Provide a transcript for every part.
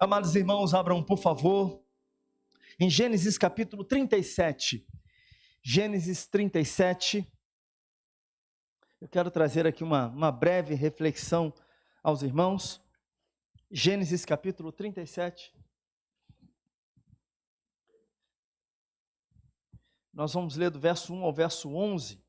Amados irmãos, abram por favor, em Gênesis capítulo 37. Gênesis 37. Eu quero trazer aqui uma breve reflexão aos irmãos. Gênesis capítulo 37. Nós vamos ler do verso 1 ao verso 11.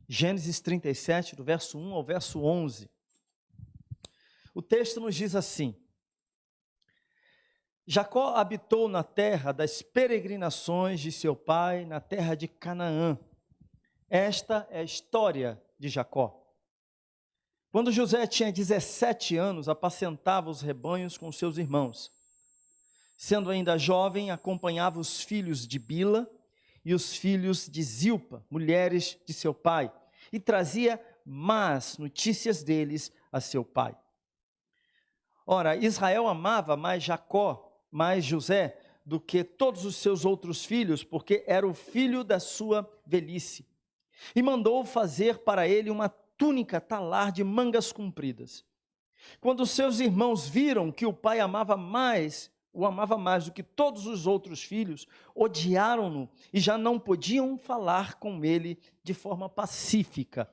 Gênesis 37, do verso 1 ao verso 11. O texto nos diz assim: Jacó habitou na terra das peregrinações de seu pai, na terra de Canaã. Esta é a história de Jacó. Quando José tinha 17 anos, apacentava os rebanhos com seus irmãos. Sendo ainda jovem, acompanhava os filhos de Bila e os filhos de Zilpa, mulheres de seu pai, e trazia más notícias deles a seu pai. Ora, Israel amava mais José, do que todos os seus outros filhos, porque era o filho da sua velhice. E mandou fazer para ele uma túnica talar de mangas compridas. Quando seus irmãos viram que o pai o amava mais do que todos os outros filhos, odiaram-no e já não podiam falar com ele de forma pacífica.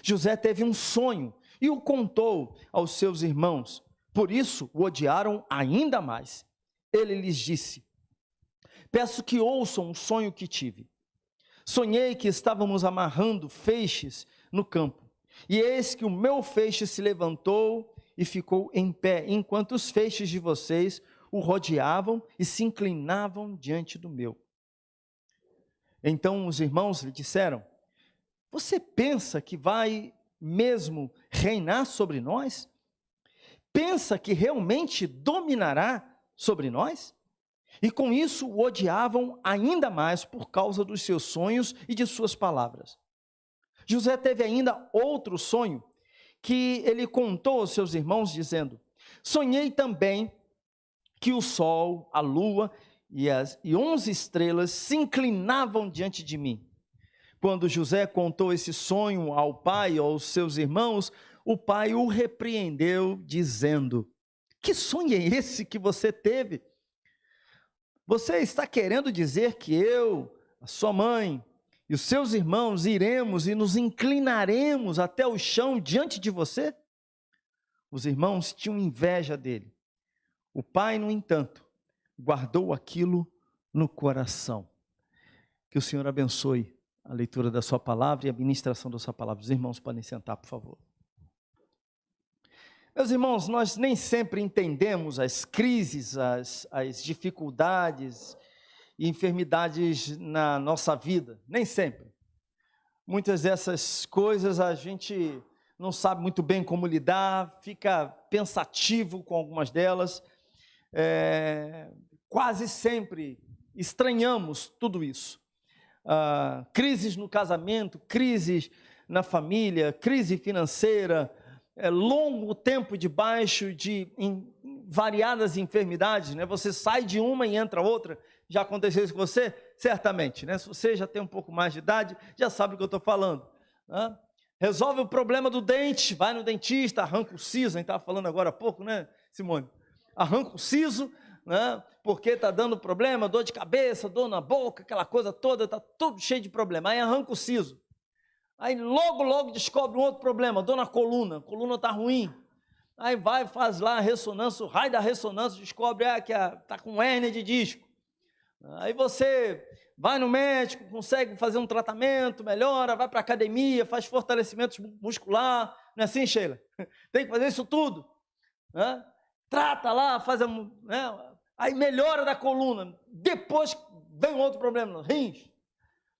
José teve um sonho e o contou aos seus irmãos. Por isso o odiaram ainda mais. Ele lhes disse: peço que ouçam um sonho que tive. Sonhei que estávamos amarrando feixes no campo, e eis que o meu feixe se levantou e ficou em pé, enquanto os feixes de vocês o rodeavam e se inclinavam diante do meu. Então os irmãos lhe disseram: você pensa que vai mesmo reinar sobre nós? Pensa que realmente dominará sobre nós? E com isso o odiavam ainda mais por causa dos seus sonhos e de suas palavras. José teve ainda outro sonho que ele contou aos seus irmãos, dizendo: sonhei também que o sol, a lua e 11 estrelas se inclinavam diante de mim. Quando José contou esse sonho ao pai e aos seus irmãos, o pai o repreendeu, dizendo: que sonho é esse que você teve? Você está querendo dizer que eu, a sua mãe e os seus irmãos iremos e nos inclinaremos até o chão diante de você? Os irmãos tinham inveja dele. O pai, no entanto, guardou aquilo no coração. Que o Senhor abençoe a leitura da sua palavra e a ministração da sua palavra. Os irmãos podem sentar, por favor. Meus irmãos, nós nem sempre entendemos as crises, as dificuldades e enfermidades na nossa vida, nem sempre. Muitas dessas coisas a gente não sabe muito bem como lidar, fica pensativo com algumas delas. Quase sempre estranhamos tudo isso. Crises no casamento, crises na família, crise financeira, longo tempo debaixo de variadas enfermidades, né? Você sai de uma e entra outra. Já aconteceu isso com você? Certamente, né? Se você já tem um pouco mais de idade, já sabe do que eu estou falando, né? Resolve o problema do dente, vai no dentista, arranca o siso, a gente estava falando agora há pouco, né, Simone? Arranca o siso, né? Porque está dando problema, dor de cabeça, dor na boca, aquela coisa toda, está tudo cheio de problema. Aí arranca o siso. Aí logo descobre um outro problema, dor na coluna, a coluna está ruim. Aí vai, faz lá a ressonância, o raio da ressonância, descobre que está com hérnia de disco. Aí você vai no médico, consegue fazer um tratamento, melhora, vai para a academia, faz fortalecimento muscular, não é assim, Sheila? Tem que fazer isso tudo, né? Trata lá, faz, né? Aí melhora da coluna, depois vem um outro problema, rins.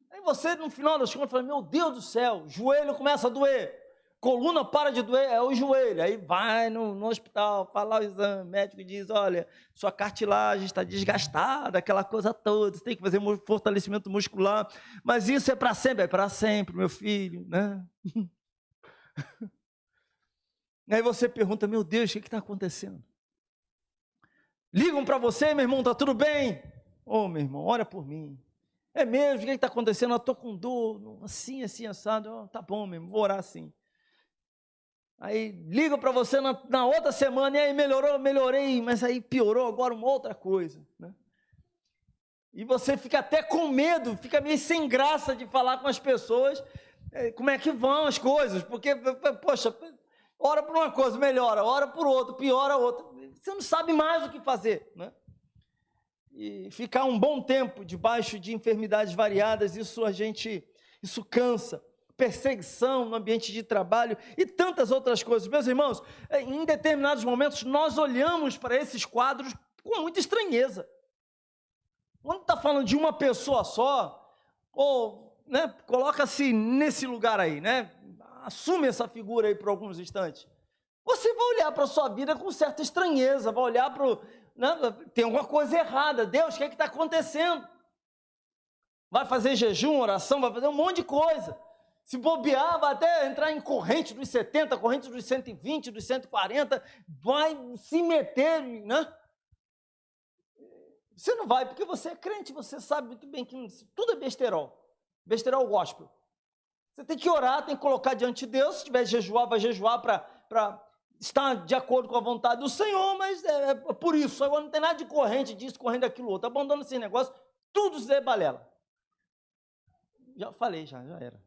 Aí você, no final das contas, fala: meu Deus do céu, joelho começa a doer, coluna para de doer, é o joelho. Aí vai no hospital, fala o exame, o médico diz: olha, sua cartilagem está desgastada, aquela coisa toda, você tem que fazer fortalecimento muscular, mas isso é para sempre, meu filho, né? Aí você pergunta: meu Deus, o que está acontecendo? Ligam para você: meu irmão, está tudo bem? Ô, meu irmão, ora por mim. É mesmo? O que está acontecendo? Eu estou com dor, assim, assado. Tá bom mesmo, vou orar assim. Aí ligo para você na outra semana, e aí melhorou? Melhorei, mas aí piorou agora uma outra coisa, né? E você fica até com medo, fica meio sem graça de falar com as pessoas, como é que vão as coisas, porque, poxa, ora por uma coisa, melhora, ora por outra, piora outra, você não sabe mais o que fazer, né? E ficar um bom tempo debaixo de enfermidades variadas, isso cansa. Perseguição no ambiente de trabalho e tantas outras coisas. Meus irmãos, em determinados momentos nós olhamos para esses quadros com muita estranheza. Quando está falando de uma pessoa só, ou, né, coloca-se nesse lugar aí, né, assume essa figura aí por alguns instantes, você vai olhar para a sua vida com certa estranheza, vai olhar para o... Né, tem alguma coisa errada. Deus, o que está acontecendo? Vai fazer jejum, oração, vai fazer um monte de coisa. Se bobear, vai até entrar em corrente dos 70, corrente dos 120, dos 140, vai se meter, né? Você não vai, porque você é crente, você sabe muito bem que tudo é besterol gospel. Você tem que orar, tem que colocar diante de Deus, se tiver jejuar, vai jejuar para estar de acordo com a vontade do Senhor, mas é por isso. Agora não tem nada de corrente disso, corrente daquilo outro. Abandona esse negócio, tudo isso é balela. Já falei, já era.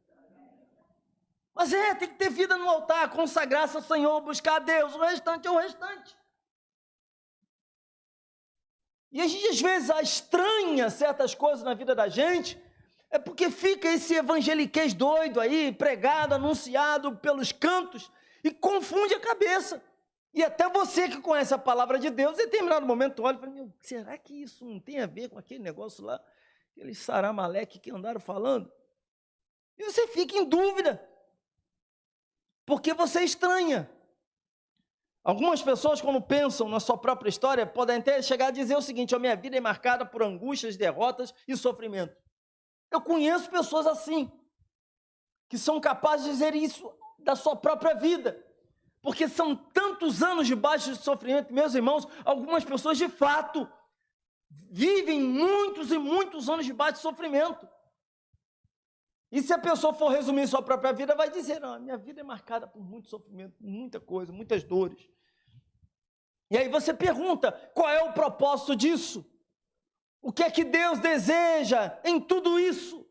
Mas tem que ter vida no altar, consagrar-se ao Senhor, buscar a Deus, o restante é o restante. E a gente às vezes estranha certas coisas na vida da gente, é porque fica esse evangeliquez doido aí, pregado, anunciado pelos cantos, e confunde a cabeça. E até você que conhece a palavra de Deus, em determinado momento olha e fala, será que isso não tem a ver com aquele negócio lá, aquele saramaleque que andaram falando? E você fica em dúvida, porque você estranha. Algumas pessoas, quando pensam na sua própria história, podem até chegar a dizer o seguinte, a minha vida é marcada por angústias, derrotas e sofrimento. Eu conheço pessoas assim, que são capazes de dizer isso da sua própria vida, porque são tantos anos debaixo de sofrimento. Meus irmãos, algumas pessoas de fato vivem muitos e muitos anos debaixo de sofrimento. E se a pessoa for resumir sua própria vida, vai dizer, não, a minha vida é marcada por muito sofrimento, muita coisa, muitas dores. E aí você pergunta, qual é o propósito disso? O que é que Deus deseja em tudo isso?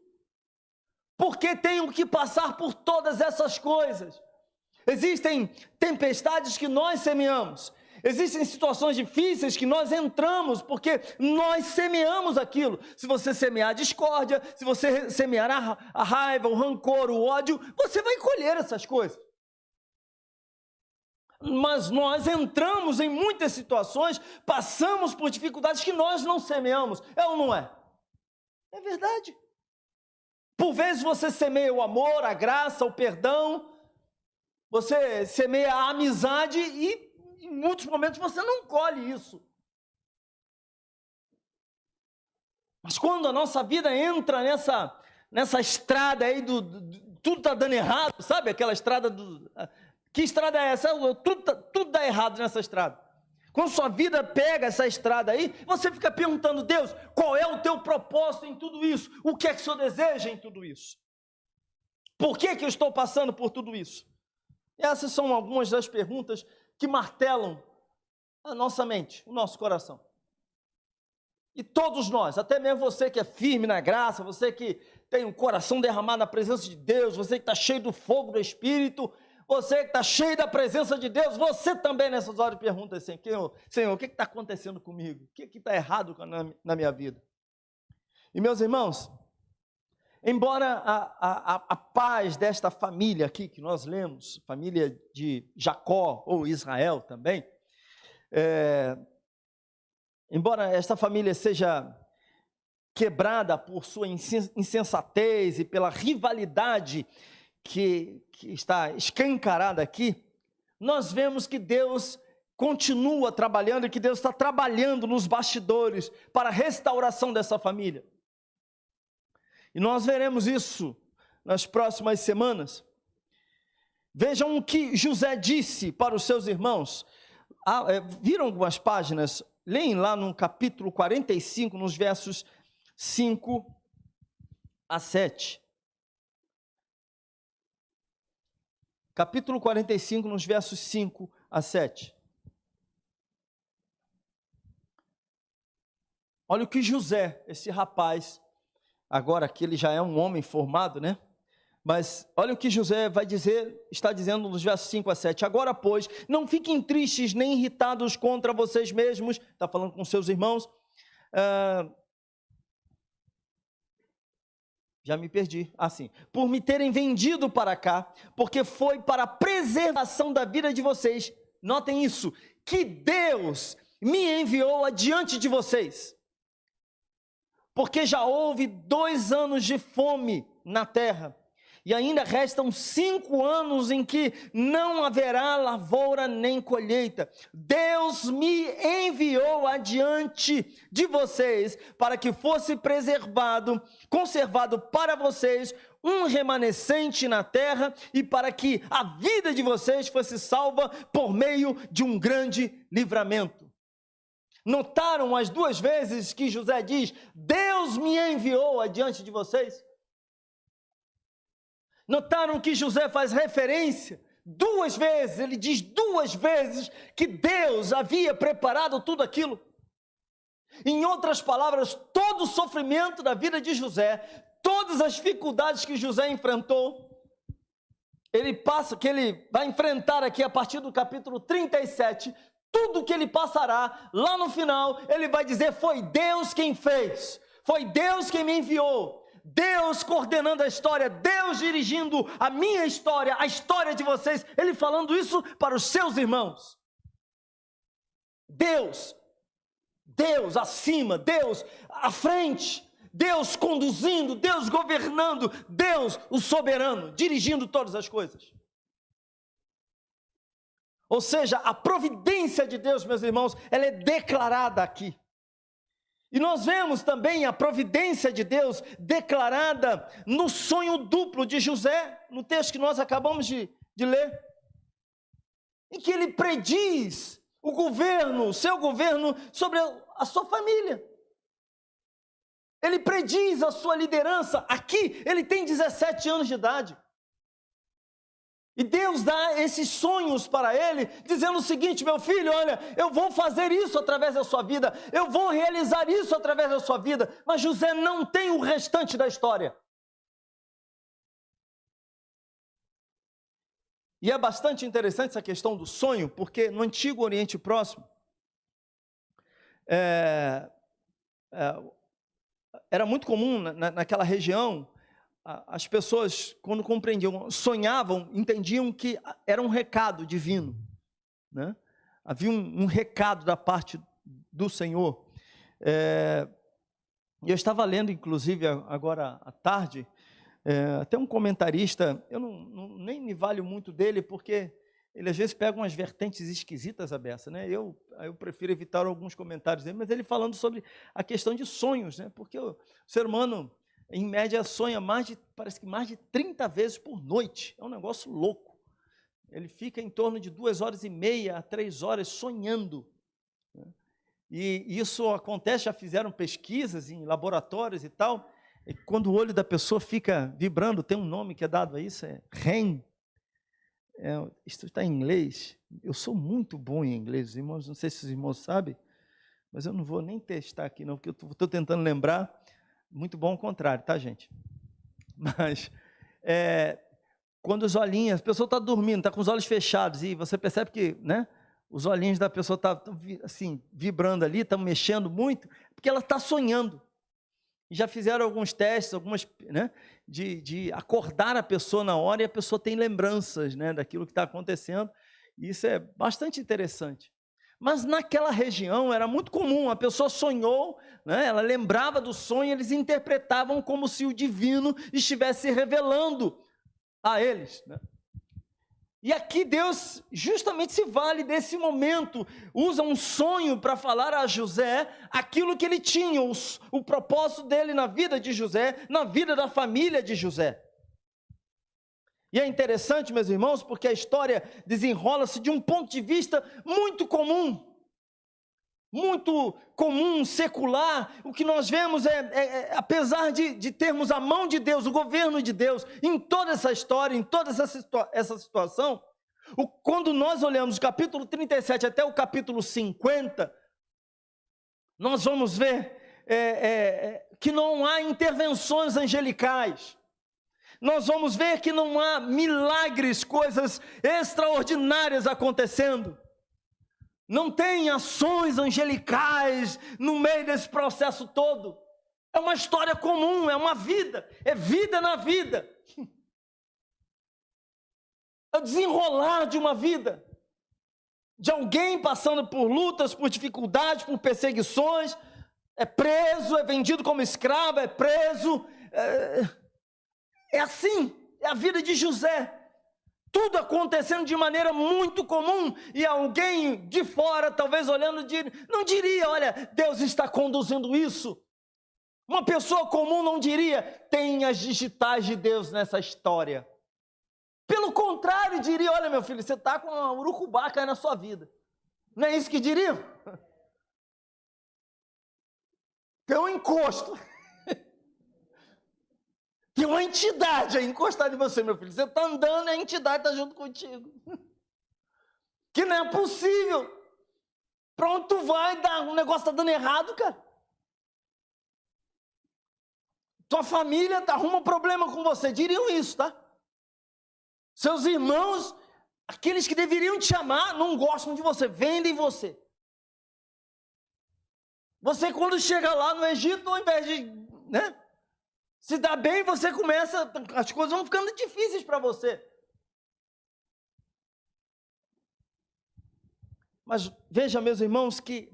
Por que tenho que passar por todas essas coisas? Existem tempestades que nós semeamos. Existem situações difíceis que nós entramos porque nós semeamos aquilo. Se você semear a discórdia, se você semear a raiva, o rancor, o ódio, você vai colher essas coisas. Mas nós entramos em muitas situações, passamos por dificuldades que nós não semeamos. É ou não é? É verdade. Por vezes você semeia o amor, a graça, o perdão, você semeia a amizade e em muitos momentos você não colhe isso. Mas quando a nossa vida entra nessa estrada aí, tudo está dando errado, sabe? Aquela estrada que estrada é essa? Tudo dá errado nessa estrada. Quando sua vida pega essa estrada aí, você fica perguntando, Deus, qual é o teu propósito em tudo isso? O que é que o Senhor deseja em tudo isso? Por que eu estou passando por tudo isso? Essas são algumas das perguntas que martelam a nossa mente, o nosso coração. E todos nós, até mesmo você que é firme na graça, você que tem o coração derramado na presença de Deus, você que está cheio do fogo do Espírito, você que está cheio da presença de Deus, você também nessas horas pergunta assim, Senhor, o que está acontecendo comigo? O que está errado na minha vida? E meus irmãos, embora a paz desta família aqui que nós lemos, família de Jacó ou Israel também, embora esta família seja quebrada por sua insensatez e pela rivalidade que está escancarada aqui, nós vemos que Deus continua trabalhando e que Deus está trabalhando nos bastidores para a restauração dessa família. E nós veremos isso nas próximas semanas. Vejam o que José disse para os seus irmãos. Viram algumas páginas? Leem lá no capítulo 45, nos versos 5 a 7. Capítulo 45, nos versos 5 a 7. Olha o que José, esse rapaz, agora que ele já é um homem formado, né? Mas olha o que José vai dizer, está dizendo nos versos 5 a 7. Agora, pois, não fiquem tristes nem irritados contra vocês mesmos, está falando com seus irmãos. Já me perdi. Assim, por me terem vendido para cá, porque foi para a preservação da vida de vocês. Notem isso, que Deus me enviou adiante de vocês. Porque já houve 2 anos de fome na terra, e ainda restam 5 anos em que não haverá lavoura nem colheita. Deus me enviou adiante de vocês, para que fosse conservado para vocês um remanescente na terra, e para que a vida de vocês fosse salva por meio de um grande livramento. Notaram as 2 vezes que José diz, Deus me enviou adiante de vocês? Notaram que José faz referência 2 vezes, ele diz 2 vezes que Deus havia preparado tudo aquilo. Em outras palavras, todo o sofrimento da vida de José, todas as dificuldades que José enfrentou, que ele vai enfrentar aqui a partir do capítulo 37, tudo que ele passará, lá no final, ele vai dizer, foi Deus quem fez, foi Deus quem me enviou, Deus coordenando a história, Deus dirigindo a minha história, a história de vocês, ele falando isso para os seus irmãos. Deus acima, Deus à frente, Deus conduzindo, Deus governando, Deus o soberano, dirigindo todas as coisas. Ou seja, a providência de Deus, meus irmãos, ela é declarada aqui. E nós vemos também a providência de Deus declarada no sonho duplo de José, no texto que nós acabamos de ler, em que ele prediz o seu governo sobre a sua família. Ele prediz a sua liderança. Aqui ele tem 17 anos de idade. E Deus dá esses sonhos para ele, dizendo o seguinte, meu filho, olha, eu vou fazer isso através da sua vida, eu vou realizar isso através da sua vida, mas José não tem o restante da história. E é bastante interessante essa questão do sonho, porque no Antigo Oriente Próximo, era muito comum naquela região, as pessoas, quando compreendiam, sonhavam, entendiam que era um recado divino, né? Havia um recado da parte do Senhor. Eu estava lendo, inclusive, agora à tarde, até um comentarista, eu nem me valho muito dele, porque ele às vezes pega umas vertentes esquisitas a beça, né? Eu prefiro evitar alguns comentários dele, mas ele falando sobre a questão de sonhos, né? Porque o ser humano, em média, sonha parece que mais de 30 vezes por noite. É um negócio louco. Ele fica em torno de 2h30 a 3 horas sonhando, né? E isso acontece, já fizeram pesquisas em laboratórios e tal, e quando o olho da pessoa fica vibrando, tem um nome que é dado a isso, é REM. Isso está em inglês. Eu sou muito bom em inglês, irmãos, não sei se os irmãos sabem, mas eu não vou nem testar aqui não, porque eu estou tentando lembrar. Muito bom ao contrário, tá, gente? Mas, quando os olhinhos, a pessoa está dormindo, está com os olhos fechados, e você percebe que, né, os olhinhos da pessoa estão assim, vibrando ali, estão mexendo muito, porque ela está sonhando. E já fizeram alguns testes, né, de acordar a pessoa na hora, e a pessoa tem lembranças, né, daquilo que está acontecendo, e isso é bastante interessante. Mas naquela região era muito comum, a pessoa sonhou, né, ela lembrava do sonho, eles interpretavam como se o divino estivesse revelando a eles, né? E aqui Deus justamente se vale desse momento, usa um sonho para falar a José aquilo que ele tinha, o propósito dele na vida de José, na vida da família de José. E é interessante, meus irmãos, porque a história desenrola-se de um ponto de vista muito comum. muito comum, secular, o que nós vemos apesar de termos a mão de Deus, o governo de Deus, em toda essa história, em toda essa situação, quando nós olhamos o capítulo 37 até o capítulo 50, nós vamos ver que não há intervenções angelicais. Nós vamos ver que não há milagres, coisas extraordinárias acontecendo. Não tem ações angelicais no meio desse processo todo. É uma história comum, é uma vida, é vida na vida. É o desenrolar de uma vida. De alguém passando por lutas, por dificuldades, por perseguições, é preso, é vendido como escravo, é preso. É assim, é a vida de José. Tudo acontecendo de maneira muito comum, e alguém de fora, talvez olhando, não diria, olha, Deus está conduzindo isso. Uma pessoa comum não diria, tem as digitais de Deus nessa história. Pelo contrário, diria, olha meu filho, você está com uma urucubaca aí na sua vida. Não é isso que diriam? Tem um encosto. Tem uma entidade aí encostada em você, meu filho. Você está andando e a entidade está junto contigo. Que não é possível. Para onde tu vai, o negócio está dando errado, cara. Tua família arruma um problema com você. Diriam isso, tá? Seus irmãos, aqueles que deveriam te amar, não gostam de você, vendem você. Você, quando chega lá no Egito, ao invés de se dar bem, você começa, as coisas vão ficando difíceis para você. Mas veja, meus irmãos, que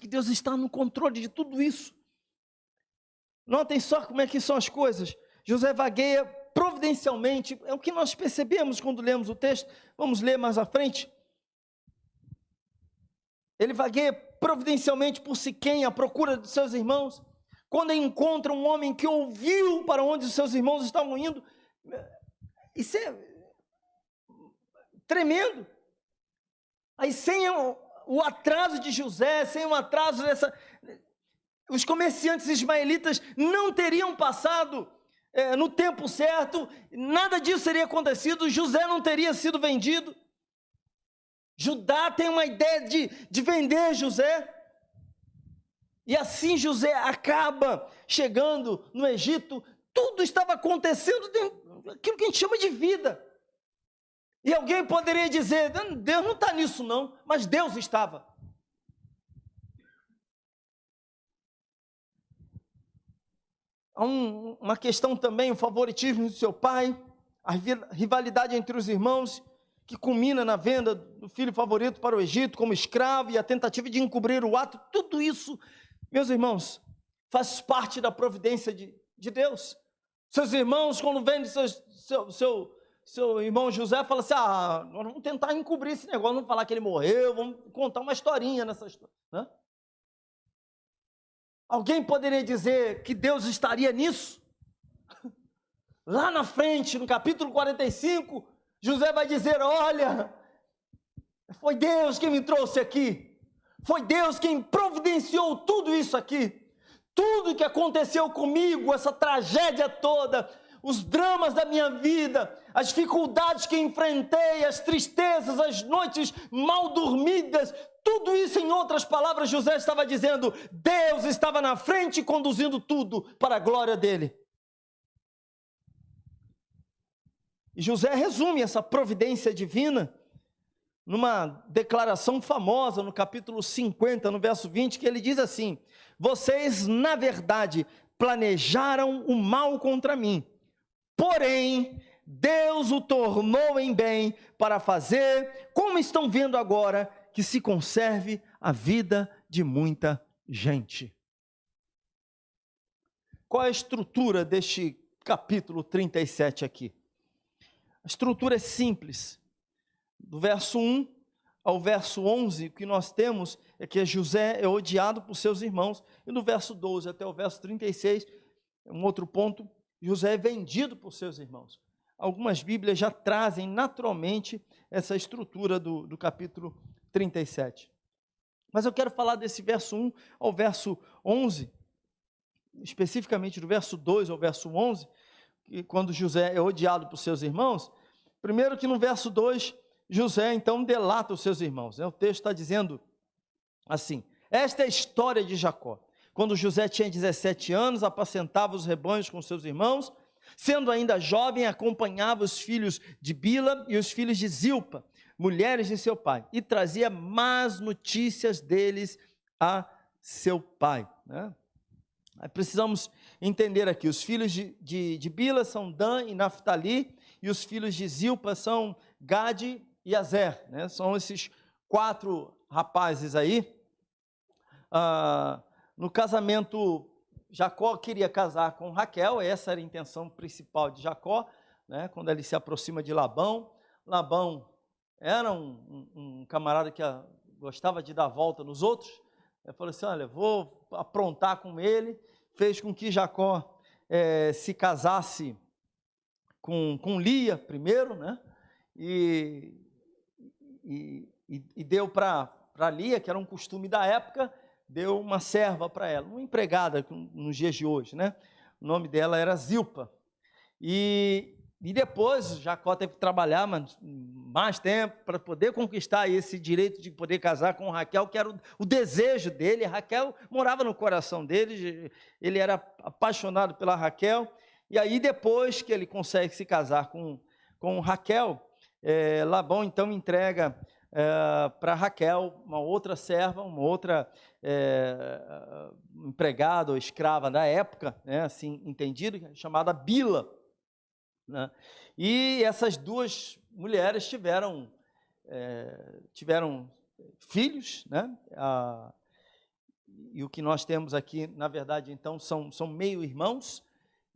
Deus está no controle de tudo isso. Notem só como é que são as coisas. José vagueia providencialmente, é o que nós percebemos quando lemos o texto. Vamos ler mais à frente. Ele vagueia providencialmente por Siquém, à procura de seus irmãos. Quando encontra um homem que ouviu para onde os seus irmãos estavam indo, isso é tremendo. Aí sem o atraso de José, sem o atraso os comerciantes ismaelitas não teriam passado no tempo certo, nada disso teria acontecido, José não teria sido vendido. Judá tem uma ideia de vender José. E assim José acaba chegando no Egito. Tudo estava acontecendo dentro daquilo que a gente chama de vida. E alguém poderia dizer, Deus não está nisso não, mas Deus estava. Há uma questão também, o favoritismo do seu pai, a rivalidade entre os irmãos, que culmina na venda do filho favorito para o Egito como escravo e a tentativa de encobrir o ato. Tudo isso, meus irmãos, faz parte da providência de Deus. Seus irmãos, quando vendem seu irmão José, fala assim, nós vamos tentar encobrir esse negócio, vamos falar que ele morreu, vamos contar uma historinha nessa história, né? Alguém poderia dizer que Deus estaria nisso? Lá na frente, no capítulo 45, José vai dizer, olha, foi Deus quem me trouxe aqui, foi Deus quem providenciou tudo isso aqui, tudo que aconteceu comigo, essa tragédia toda, os dramas da minha vida, as dificuldades que enfrentei, as tristezas, as noites mal dormidas, tudo isso, em outras palavras, José estava dizendo, Deus estava na frente conduzindo tudo para a glória dele. E José resume essa providência divina numa declaração famosa no capítulo 50, no verso 20, que ele diz assim, vocês, na verdade, planejaram o mal contra mim, porém, Deus o tornou em bem para fazer, como estão vendo agora, que se conserve a vida de muita gente. Qual é a estrutura deste capítulo 37 aqui? A estrutura é simples. Do verso 1 ao verso 11, o que nós temos é que José é odiado por seus irmãos, e do verso 12 até o verso 36, um outro ponto, José é vendido por seus irmãos. Algumas Bíblias já trazem naturalmente essa estrutura do capítulo 37. Mas eu quero falar desse verso 1 ao verso 11, especificamente do verso 2 ao verso 11, que quando José é odiado por seus irmãos. Primeiro que no verso 2, José então delata os seus irmãos, né? O texto está dizendo assim: esta é a história de Jacó. Quando José tinha 17 anos, apacentava os rebanhos com seus irmãos, sendo ainda jovem, acompanhava os filhos de Bila e os filhos de Zilpa, mulheres de seu pai, e trazia más notícias deles a seu pai, né? Precisamos entender aqui, os filhos de Bila são Dan e Naftali, e os filhos de Zilpa são Gade e Azer, né? São esses 4 rapazes aí. No casamento, Jacó queria casar com Raquel, essa era a intenção principal de Jacó, né? Quando ele se aproxima de Labão. Labão era um camarada que gostava de dar volta nos outros. Ele falou assim: olha, vou aprontar com ele. Fez com que Jacó se casasse com Lia primeiro, né? E deu para Lia, que era um costume da época, deu uma serva para ela, uma empregada nos dias de hoje, né? O nome dela era Zilpa. E depois Jacó teve que trabalhar mais tempo para poder conquistar esse direito de poder casar com Raquel, que era o desejo dele. Raquel morava no coração dele, ele era apaixonado pela Raquel. E aí depois que ele consegue se casar com Raquel, Labão então entrega para Raquel uma outra serva, uma outra empregada ou escrava da época, né, assim entendido, chamada Bila, né? E essas 2 mulheres tiveram filhos, né? E o que nós temos aqui, na verdade, então, são meio-irmãos,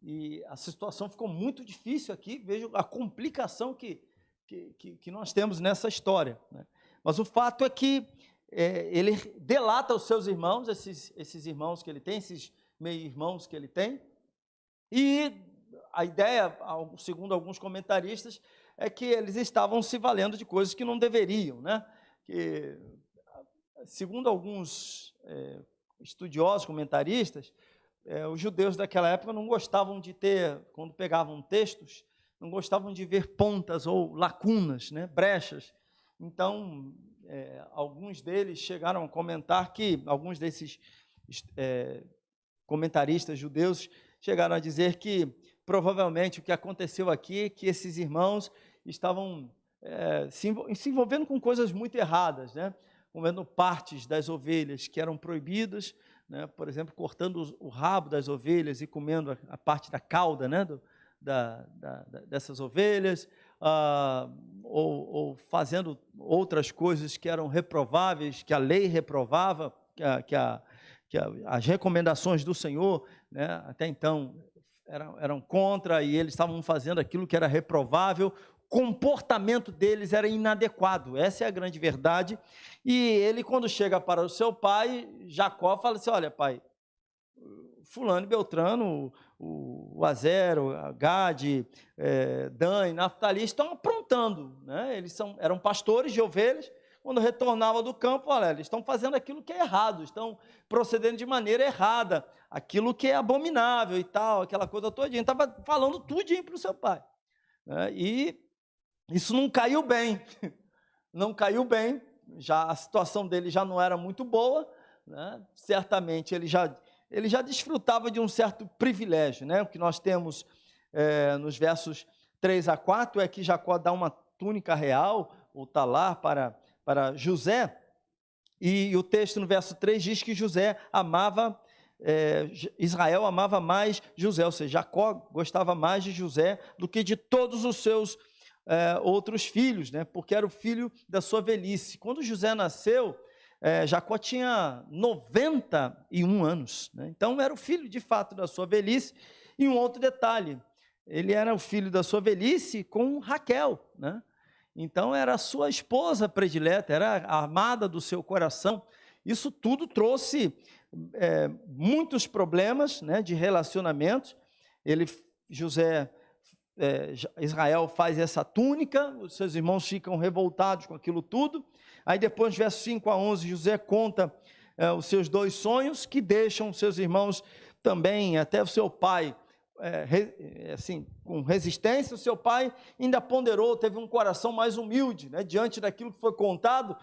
e a situação ficou muito difícil aqui. Veja a complicação que nós temos nessa história, né? Mas o fato é que ele delata os seus irmãos, esses irmãos que ele tem, esses meio-irmãos que ele tem, e a ideia, segundo alguns comentaristas, é que eles estavam se valendo de coisas que não deveriam, né? Que, segundo alguns estudiosos, comentaristas, os judeus daquela época não gostavam de ter, quando pegavam textos, não gostavam de ver pontas ou lacunas, né? Brechas. Então, alguns deles chegaram a comentar que, alguns desses comentaristas judeus chegaram a dizer que provavelmente o que aconteceu aqui é que esses irmãos estavam se envolvendo com coisas muito erradas, né? Comendo partes das ovelhas que eram proibidas, né? Por exemplo, cortando o rabo das ovelhas e comendo a parte da cauda, né? Dessas ovelhas, ou fazendo outras coisas que eram reprováveis, que a lei reprovava, que as recomendações do Senhor, né, até então eram contra, e eles estavam fazendo aquilo que era reprovável. O comportamento deles era inadequado, essa é a grande verdade. E ele, quando chega para o seu pai, Jacó, fala assim: olha, pai, fulano e Beltrano, o Azer, o Gade, Dan e Naftali estão aprontando, né? Eles eram pastores de ovelhas. Quando retornava do campo, olha, eles estão fazendo aquilo que é errado, estão procedendo de maneira errada, aquilo que é abominável e tal, aquela coisa todinha. Estava falando tudinho para o seu pai, né? E isso não caiu bem, não caiu bem. Já a situação dele já não era muito boa, né? Certamente ele já desfrutava de um certo privilégio, né? O que nós temos nos versos 3 a 4 é que Jacó dá uma túnica real, ou talar, para José, e o texto no verso 3 diz que Israel amava mais José, ou seja, Jacó gostava mais de José do que de todos os seus outros filhos, né? Porque era o filho da sua velhice. Quando José nasceu, Jacó tinha 91 anos, né? Então era o filho de fato da sua velhice. E um outro detalhe, ele era o filho da sua velhice com Raquel, né? Então era a sua esposa predileta, era a amada do seu coração. Isso tudo trouxe muitos problemas, né, de relacionamento. José Israel faz essa túnica, os seus irmãos ficam revoltados com aquilo tudo. Aí depois, versos 5 a 11, José conta os seus 2 sonhos, que deixam seus irmãos também, até o seu pai, assim, com resistência. O seu pai ainda ponderou, teve um coração mais humilde, né? Diante daquilo que foi contado,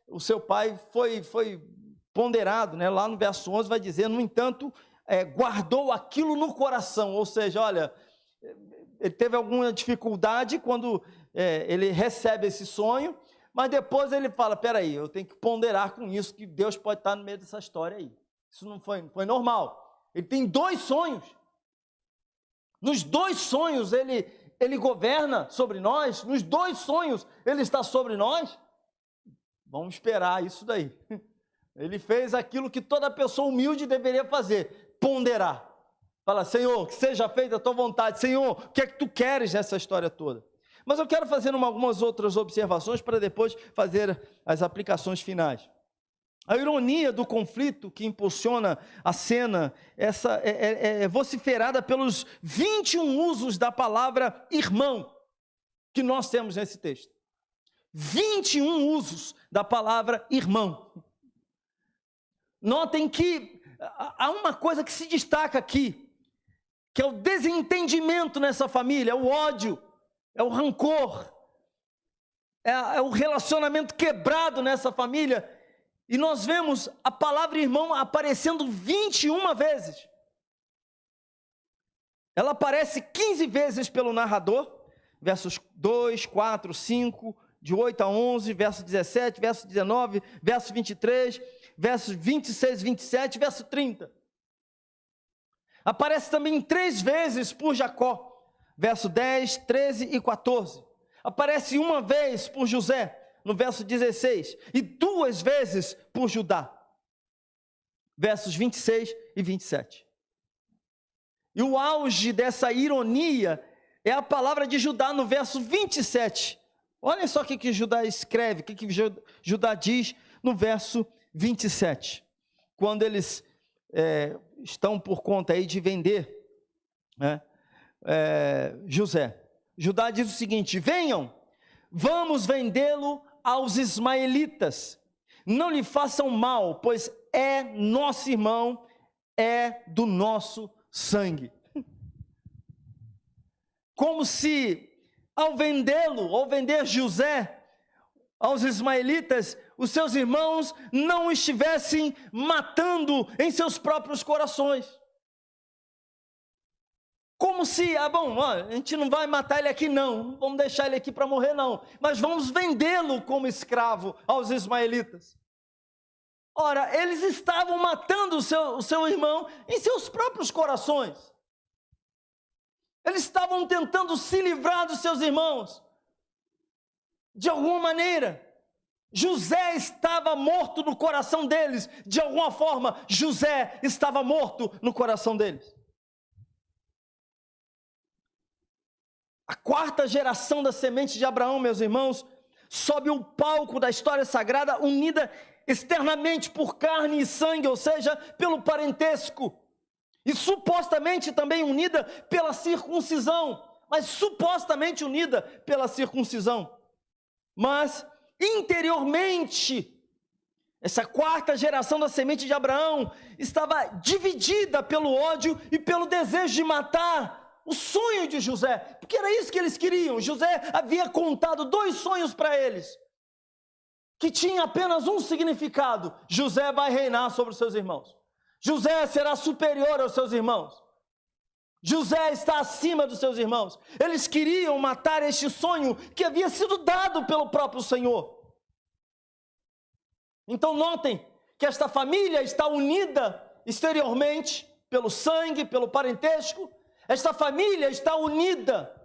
o seu pai foi ponderado, né? Lá no verso 11 vai dizer, no entanto, guardou aquilo no coração, ou seja, olha, ele teve alguma dificuldade quando ele recebe esse sonho, mas depois ele fala, peraí, eu tenho que ponderar com isso, que Deus pode estar no meio dessa história aí. Isso não foi normal. Ele tem 2 sonhos. Nos 2 sonhos ele governa sobre nós, nos 2 sonhos ele está sobre nós. Vamos esperar isso daí. Ele fez aquilo que toda pessoa humilde deveria fazer, ponderar. Fala, Senhor, que seja feita a tua vontade. Senhor, o que é que tu queres nessa história toda? Mas eu quero fazer algumas outras observações para depois fazer as aplicações finais. A ironia do conflito que impulsiona a cena, essa é vociferada pelos 21 usos da palavra irmão que nós temos nesse texto. 21 usos da palavra irmão. Notem que há uma coisa que se destaca aqui, que é o desentendimento nessa família, é o ódio, é o rancor, é o relacionamento quebrado nessa família. E nós vemos a palavra irmão aparecendo 21 vezes. Ela aparece 15 vezes pelo narrador, versos 2, 4, 5, de 8 a 11, verso 17, verso 19, verso 23, versos 26, 27, verso 30. Aparece também 3 vezes por Jacó, verso 10, 13 e 14. Aparece 1 vez por José, no verso 16, e 2 vezes por Judá, versos 26 e 27. E o auge dessa ironia é a palavra de Judá no verso 27. Olha só o que Judá escreve, o que Judá diz no verso 27. Quando eles estão por conta aí de vender, né, José. Judá diz o seguinte: venham, vamos vendê-lo aos ismaelitas, não lhe façam mal, pois é nosso irmão, é do nosso sangue. Como se ao vendê-lo, ou vender José aos ismaelitas, os seus irmãos não estivessem matando em seus próprios corações. Como se, a gente não vai matar ele aqui não vamos deixar ele aqui para morrer não, mas vamos vendê-lo como escravo aos ismaelitas. Ora, eles estavam matando o seu irmão em seus próprios corações. Eles estavam tentando se livrar dos seus irmãos, de alguma maneira. José estava morto no coração deles, de alguma forma, José estava morto no coração deles. A 4ª geração da semente de Abraão, meus irmãos, sobe o palco da história sagrada, unida externamente por carne e sangue, ou seja, pelo parentesco, e supostamente também unida pela circuncisão, mas supostamente unida pela circuncisão. Mas interiormente, essa 4ª geração da semente de Abraão estava dividida pelo ódio e pelo desejo de matar o sonho de José, porque era isso que eles queriam. José havia contado 2 sonhos para eles, que tinha apenas um significado: José vai reinar sobre os seus irmãos, José será superior aos seus irmãos, José está acima dos seus irmãos. Eles queriam matar este sonho que havia sido dado pelo próprio Senhor. Então notem que esta família está unida exteriormente pelo sangue, pelo parentesco. Esta família está unida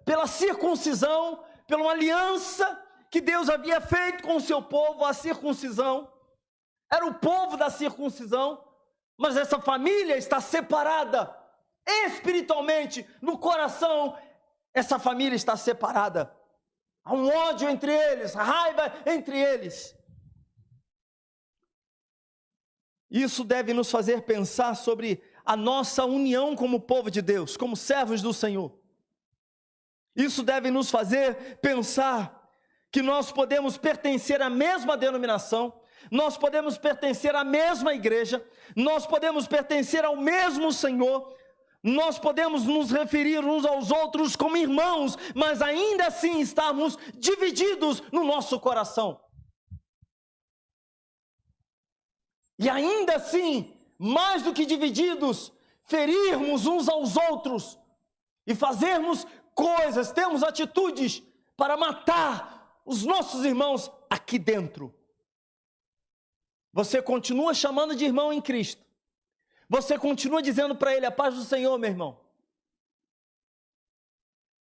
pela circuncisão, pela uma aliança que Deus havia feito com o seu povo. A circuncisão era o povo da circuncisão, mas essa família está separada espiritualmente, no coração. Essa família está separada. Há um ódio entre eles, raiva entre eles. Isso deve nos fazer pensar sobre a nossa união como povo de Deus, como servos do Senhor. Isso deve nos fazer pensar que nós podemos pertencer à mesma denominação, nós podemos pertencer à mesma igreja, nós podemos pertencer ao mesmo Senhor, nós podemos nos referir uns aos outros como irmãos, mas ainda assim estarmos divididos no nosso coração. E ainda assim, mais do que divididos, ferirmos uns aos outros e fazermos coisas, termos atitudes para matar os nossos irmãos aqui dentro. Você continua chamando de irmão em Cristo. Você continua dizendo para ele: a paz do Senhor, meu irmão.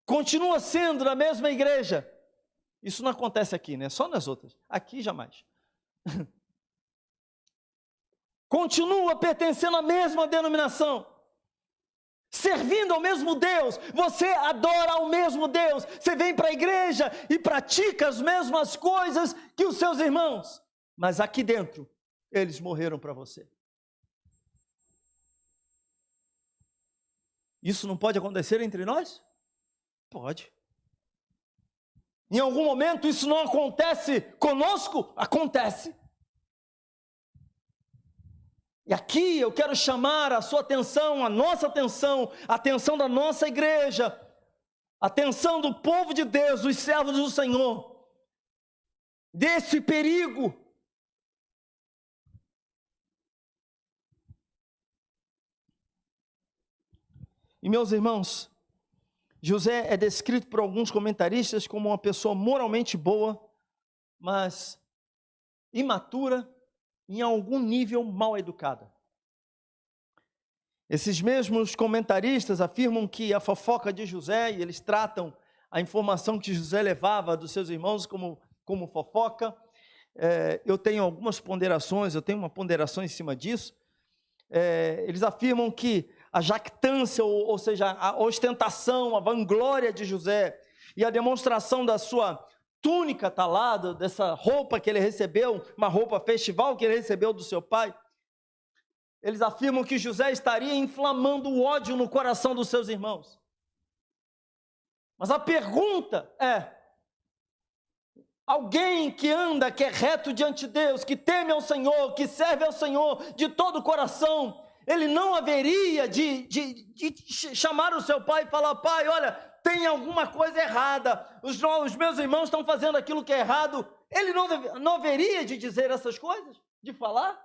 Continua sendo na mesma igreja. Isso não acontece aqui, né? Só nas outras. Aqui jamais. Continua pertencendo à mesma denominação, servindo ao mesmo Deus. Você adora ao mesmo Deus. Você vem para a igreja e pratica as mesmas coisas que os seus irmãos. Mas aqui dentro, eles morreram para você. Isso não pode acontecer entre nós? Pode. Em algum momento isso não acontece conosco? Acontece. E aqui eu quero chamar a sua atenção, a nossa atenção, a atenção da nossa igreja, a atenção do povo de Deus, dos servos do Senhor, desse perigo. E meus irmãos, José é descrito por alguns comentaristas como uma pessoa moralmente boa, mas imatura, em algum nível mal educada. Esses mesmos comentaristas afirmam que a fofoca de José, e eles tratam a informação que José levava dos seus irmãos como fofoca. Eu tenho algumas ponderações, eu tenho uma ponderação em cima disso. Eles afirmam que a jactância, ou seja, a ostentação, a vanglória de José e a demonstração da sua túnica talada, dessa roupa que ele recebeu, uma roupa festival que ele recebeu do seu pai, eles afirmam que José estaria inflamando o ódio no coração dos seus irmãos. Mas a pergunta é: alguém que anda, que é reto diante de Deus, que teme ao Senhor, que serve ao Senhor de todo o coração, ele não haveria de chamar o seu pai e falar: pai, olha, tem alguma coisa errada, os meus irmãos estão fazendo aquilo que é errado. Ele não haveria de dizer essas coisas? De falar?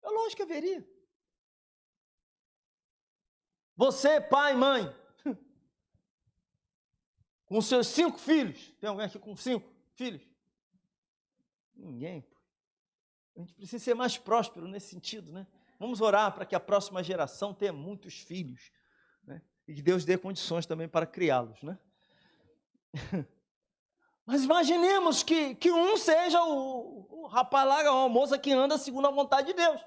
É lógico que haveria. Você, pai, mãe, com seus 5 filhos, tem alguém aqui com 5 filhos? Ninguém. A gente precisa ser mais próspero nesse sentido, né? Vamos orar para que a próxima geração tenha muitos filhos, né? E que Deus dê condições também para criá-los, né? Mas imaginemos que um seja o rapaz lá, a moça que anda segundo a vontade de Deus.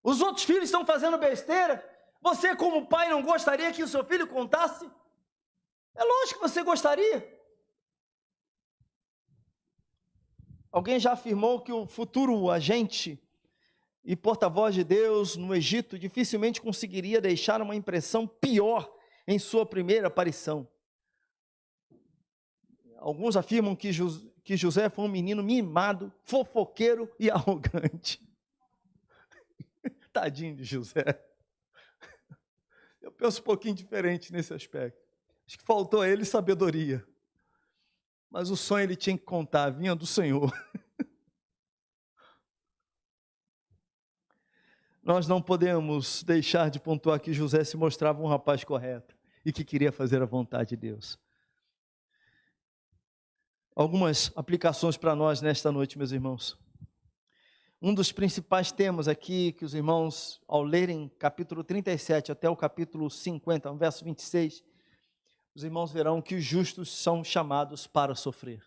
Os outros filhos estão fazendo besteira. Você, como pai, não gostaria que o seu filho contasse? É lógico que você gostaria. Alguém já afirmou que o futuro agente e porta-voz de Deus no Egito dificilmente conseguiria deixar uma impressão pior em sua primeira aparição. Alguns afirmam que José foi um menino mimado, fofoqueiro e arrogante. Tadinho de José. Eu penso um pouquinho diferente nesse aspecto. Acho que faltou a ele sabedoria. Mas o sonho ele tinha que contar, vinha do Senhor. Nós não podemos deixar de pontuar que José se mostrava um rapaz correto e que queria fazer a vontade de Deus. Algumas aplicações para nós nesta noite, meus irmãos. Um dos principais temas aqui que os irmãos, ao lerem capítulo 37 até o capítulo 50, verso 26, os irmãos verão que os justos são chamados para sofrer.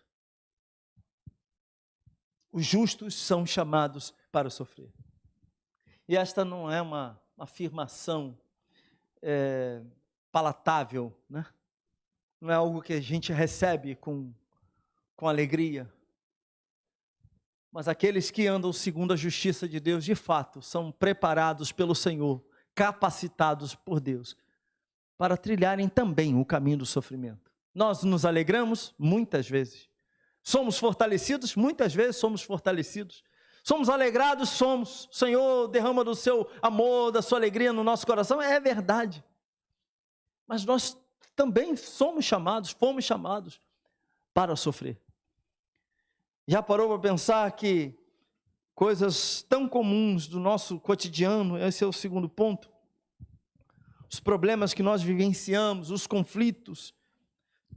Os justos são chamados para sofrer. E esta não é uma afirmação palatável, né? Não é algo que a gente recebe com alegria. Mas aqueles que andam segundo a justiça de Deus, de fato, são preparados pelo Senhor capacitados por Deus para trilharem também o caminho do sofrimento. Nós nos alegramos muitas vezes. Somos fortalecidos? Muitas vezes somos fortalecidos. Somos alegrados? Somos. O Senhor derrama do seu amor, da sua alegria no nosso coração? É verdade. Mas nós também fomos chamados para sofrer. Já parou para pensar que coisas tão comuns do nosso cotidiano, esse é o segundo ponto, os problemas que nós vivenciamos, os conflitos,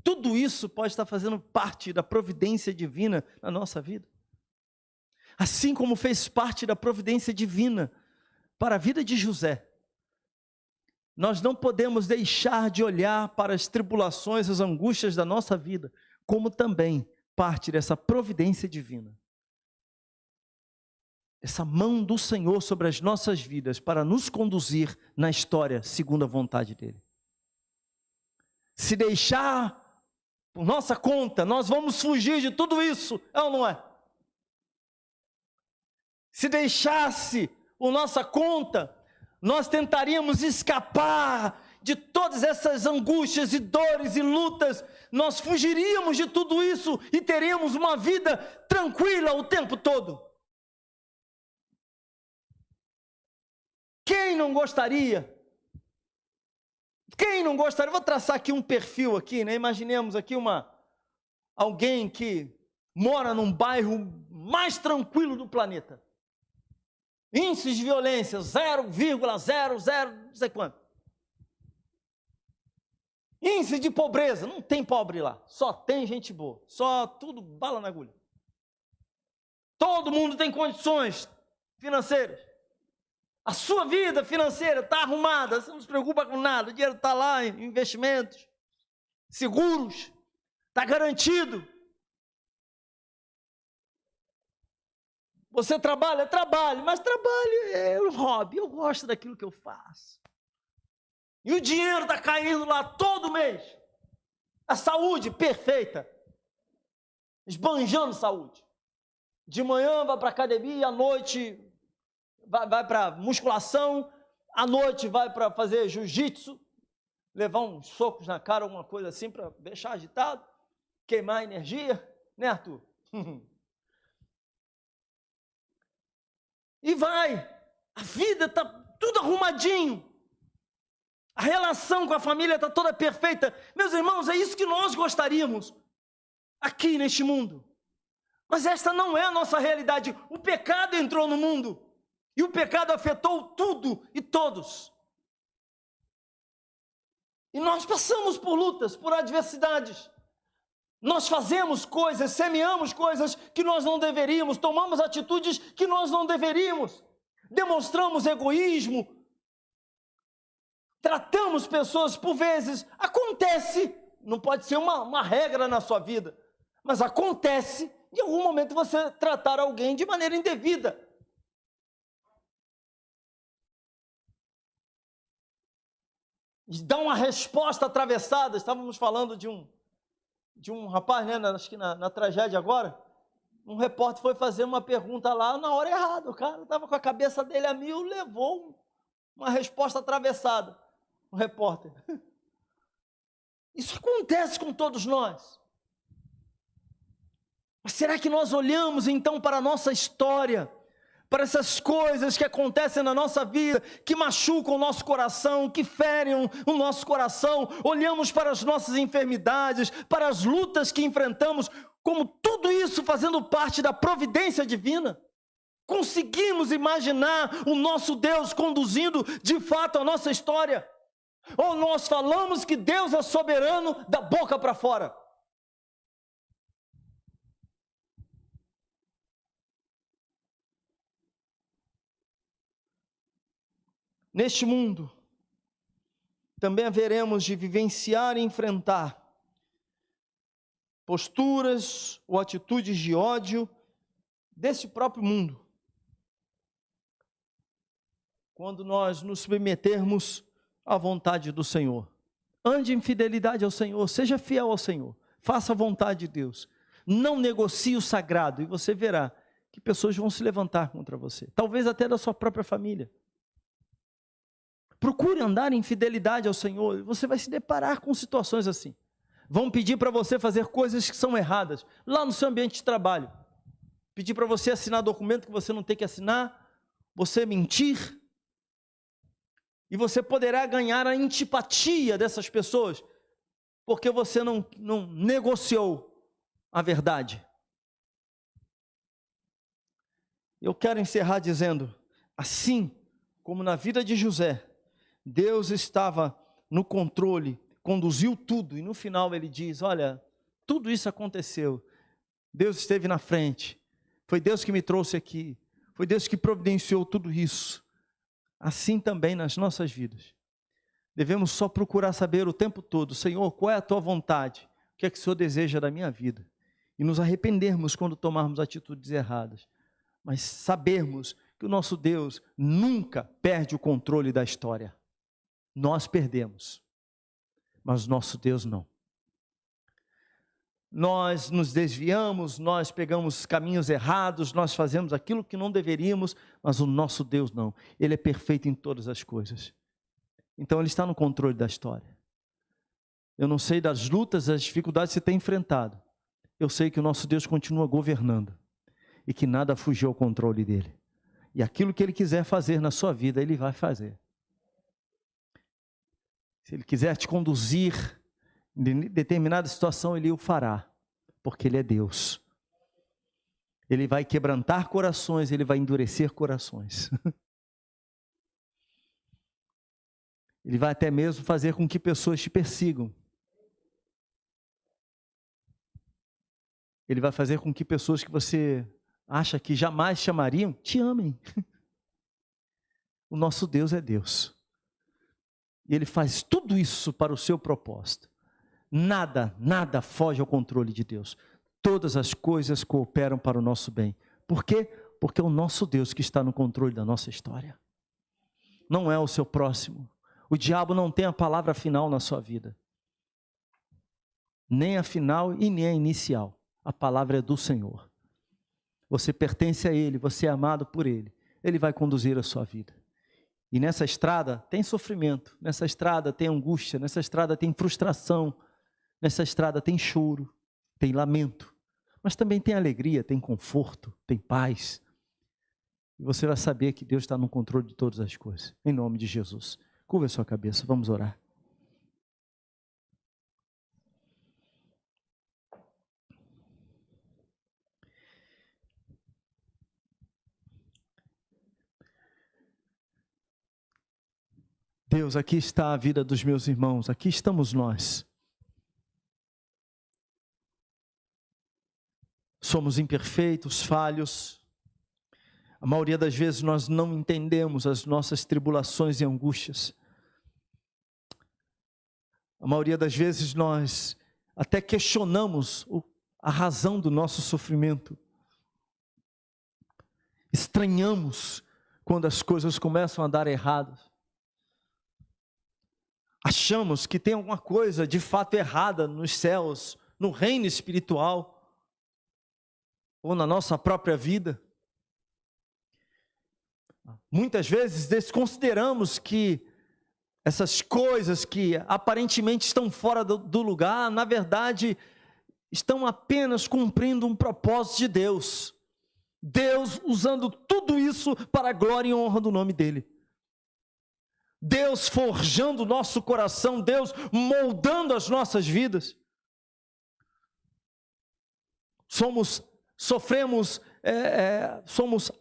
tudo isso pode estar fazendo parte da providência divina na nossa vida. Assim como fez parte da providência divina para a vida de José. Nós não podemos deixar de olhar para as tribulações, as angústias da nossa vida, como também parte dessa providência divina. Essa mão do Senhor sobre as nossas vidas para nos conduzir na história segundo a vontade dEle. Se deixar por nossa conta, nós vamos fugir de tudo isso, é ou não é? Se deixasse por nossa conta, nós tentaríamos escapar de todas essas angústias e dores e lutas, nós fugiríamos de tudo isso e teríamos uma vida tranquila o tempo todo. Quem não gostaria? Quem não gostaria? Vou traçar aqui um perfil aqui, né? Imaginemos aqui alguém que mora num bairro mais tranquilo do planeta. Índices de violência 0,00 não sei quanto. Índice de pobreza, não tem pobre lá, só tem gente boa, só tudo bala na agulha. Todo mundo tem condições financeiras. A sua vida financeira está arrumada, você não se preocupa com nada, o dinheiro está lá em investimentos, seguros, está garantido. Você trabalha, mas trabalho é um hobby, eu gosto daquilo que eu faço. E o dinheiro está caindo lá todo mês. A saúde perfeita, esbanjando saúde. De manhã vai para a academia, à noite vai para musculação, à noite vai para fazer jiu-jitsu, levar uns socos na cara, alguma coisa assim, para deixar agitado, queimar energia, né, Arthur? E vai, a vida está tudo arrumadinho, a relação com a família está toda perfeita. Meus irmãos, é isso que nós gostaríamos aqui neste mundo. Mas esta não é a nossa realidade. O pecado entrou no mundo e o pecado afetou tudo e todos. E nós passamos por lutas, por adversidades. Nós fazemos coisas, semeamos coisas que nós não deveríamos, tomamos atitudes que nós não deveríamos, demonstramos egoísmo, tratamos pessoas por vezes, acontece, não pode ser uma regra na sua vida, mas acontece, em algum momento você tratar alguém de maneira indevida. E dar uma resposta atravessada. Estávamos falando de um rapaz, né, acho que na tragédia agora, um repórter foi fazer uma pergunta lá na hora errada, o cara estava com a cabeça dele a mil, levou uma resposta atravessada, o repórter. Isso acontece com todos nós. Mas será que nós olhamos então para a nossa história, para essas coisas que acontecem na nossa vida, que machucam o nosso coração, que ferem o nosso coração, olhamos para as nossas enfermidades, para as lutas que enfrentamos, como tudo isso fazendo parte da providência divina? Conseguimos imaginar o nosso Deus conduzindo de fato a nossa história? Ou nós falamos que Deus é soberano da boca para fora? Neste mundo, também haveremos de vivenciar e enfrentar posturas ou atitudes de ódio desse próprio mundo. Quando nós nos submetermos à vontade do Senhor. Ande em fidelidade ao Senhor, seja fiel ao Senhor, faça a vontade de Deus. Não negocie o sagrado e você verá que pessoas vão se levantar contra você, talvez até da sua própria família. Procure andar em fidelidade ao Senhor. Você vai se deparar com situações assim. Vão pedir para você fazer coisas que são erradas, lá no seu ambiente de trabalho. Pedir para você assinar documento que você não tem que assinar, você mentir. E você poderá ganhar a antipatia dessas pessoas, porque você não negociou a verdade. Eu quero encerrar dizendo, assim como na vida de José, Deus estava no controle, conduziu tudo, e no final ele diz, olha, tudo isso aconteceu, Deus esteve na frente, foi Deus que me trouxe aqui, foi Deus que providenciou tudo isso. Assim também nas nossas vidas. Devemos só procurar saber o tempo todo, Senhor, qual é a tua vontade? O que é que o Senhor deseja da minha vida? E nos arrependermos quando tomarmos atitudes erradas. Mas sabermos que o nosso Deus nunca perde o controle da história. Nós perdemos, mas o nosso Deus não. Nós nos desviamos, nós pegamos caminhos errados, nós fazemos aquilo que não deveríamos, mas o nosso Deus não. Ele é perfeito em todas as coisas. Então Ele está no controle da história. Eu não sei das lutas, das dificuldades que você tem enfrentado. Eu sei que o nosso Deus continua governando e que nada fugiu ao controle dEle. E aquilo que Ele quiser fazer na sua vida, Ele vai fazer. Se Ele quiser te conduzir em determinada situação, Ele o fará, porque Ele é Deus. Ele vai quebrantar corações, Ele vai endurecer corações. Ele vai até mesmo fazer com que pessoas te persigam. Ele vai fazer com que pessoas que você acha que jamais te amariam, te amem. O nosso Deus é Deus. E Ele faz tudo isso para o seu propósito. Nada foge ao controle de Deus. Todas as coisas cooperam para o nosso bem. Por quê? Porque é o nosso Deus que está no controle da nossa história. Não é o seu próximo. O diabo não tem a palavra final na sua vida. Nem a final e nem a inicial. A palavra é do Senhor. Você pertence a Ele, você é amado por Ele. Ele vai conduzir a sua vida. E nessa estrada tem sofrimento, nessa estrada tem angústia, nessa estrada tem frustração, nessa estrada tem choro, tem lamento, mas também tem alegria, tem conforto, tem paz. E você vai saber que Deus está no controle de todas as coisas. Em nome de Jesus. Curva a sua cabeça, vamos orar. Deus, aqui está a vida dos meus irmãos, aqui estamos nós. Somos imperfeitos, falhos. A maioria das vezes nós não entendemos as nossas tribulações e angústias. A maioria das vezes nós até questionamos a razão do nosso sofrimento. Estranhamos quando as coisas começam a dar errado. Achamos que tem alguma coisa de fato errada nos céus, no reino espiritual, ou na nossa própria vida. Muitas vezes desconsideramos que essas coisas que aparentemente estão fora do lugar, na verdade, estão apenas cumprindo um propósito de Deus. Deus usando tudo isso para a glória e honra do nome dEle. Deus forjando o nosso coração, Deus moldando as nossas vidas. Somos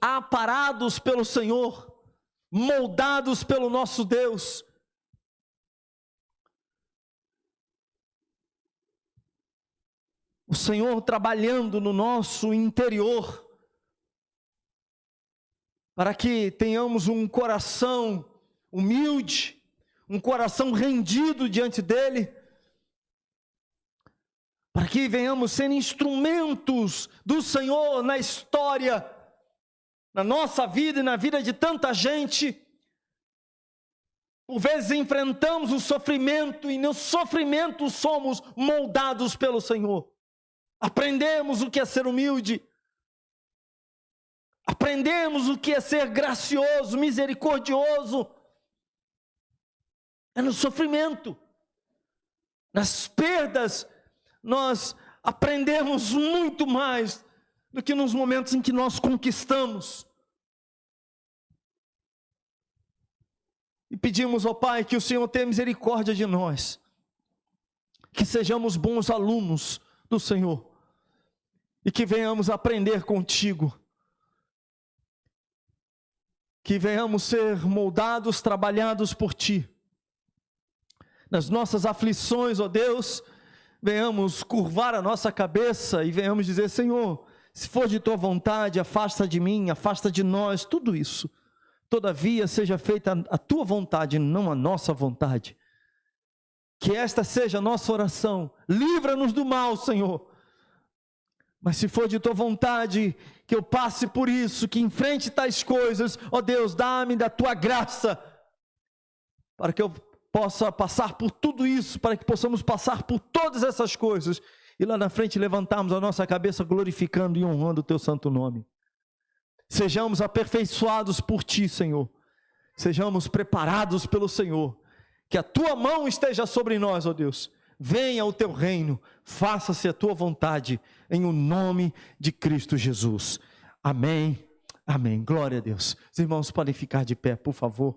aparados pelo Senhor, moldados pelo nosso Deus. O Senhor trabalhando no nosso interior, para que tenhamos um coração humilde, um coração rendido diante dEle, para que venhamos ser instrumentos do Senhor na história, na nossa vida e na vida de tanta gente. Por vezes enfrentamos o sofrimento e no sofrimento somos moldados pelo Senhor. Aprendemos o que é ser humilde, aprendemos o que é ser gracioso, misericordioso. É no sofrimento, nas perdas, nós aprendemos muito mais do que nos momentos em que nós conquistamos. E pedimos ao Pai que o Senhor tenha misericórdia de nós, que sejamos bons alunos do Senhor, e que venhamos aprender contigo, que venhamos ser moldados, trabalhados por Ti. Nas nossas aflições, ó Deus, venhamos curvar a nossa cabeça e venhamos dizer: Senhor, se for de Tua vontade, afasta de mim, afasta de nós, tudo isso. Todavia seja feita a Tua vontade, não a nossa vontade. Que esta seja a nossa oração. Livra-nos do mal, Senhor. Mas se for de Tua vontade, que eu passe por isso, que enfrente tais coisas, ó Deus, dá-me da Tua graça, para que eu possa passar por tudo isso, para que possamos passar por todas essas coisas, e lá na frente levantarmos a nossa cabeça glorificando e honrando o Teu santo nome. Sejamos aperfeiçoados por Ti, Senhor. Sejamos preparados pelo Senhor. Que a Tua mão esteja sobre nós, ó Deus. Venha o Teu reino, faça-se a Tua vontade, em o nome de Cristo Jesus. Amém, amém. Glória a Deus. Os irmãos podem ficar de pé, por favor.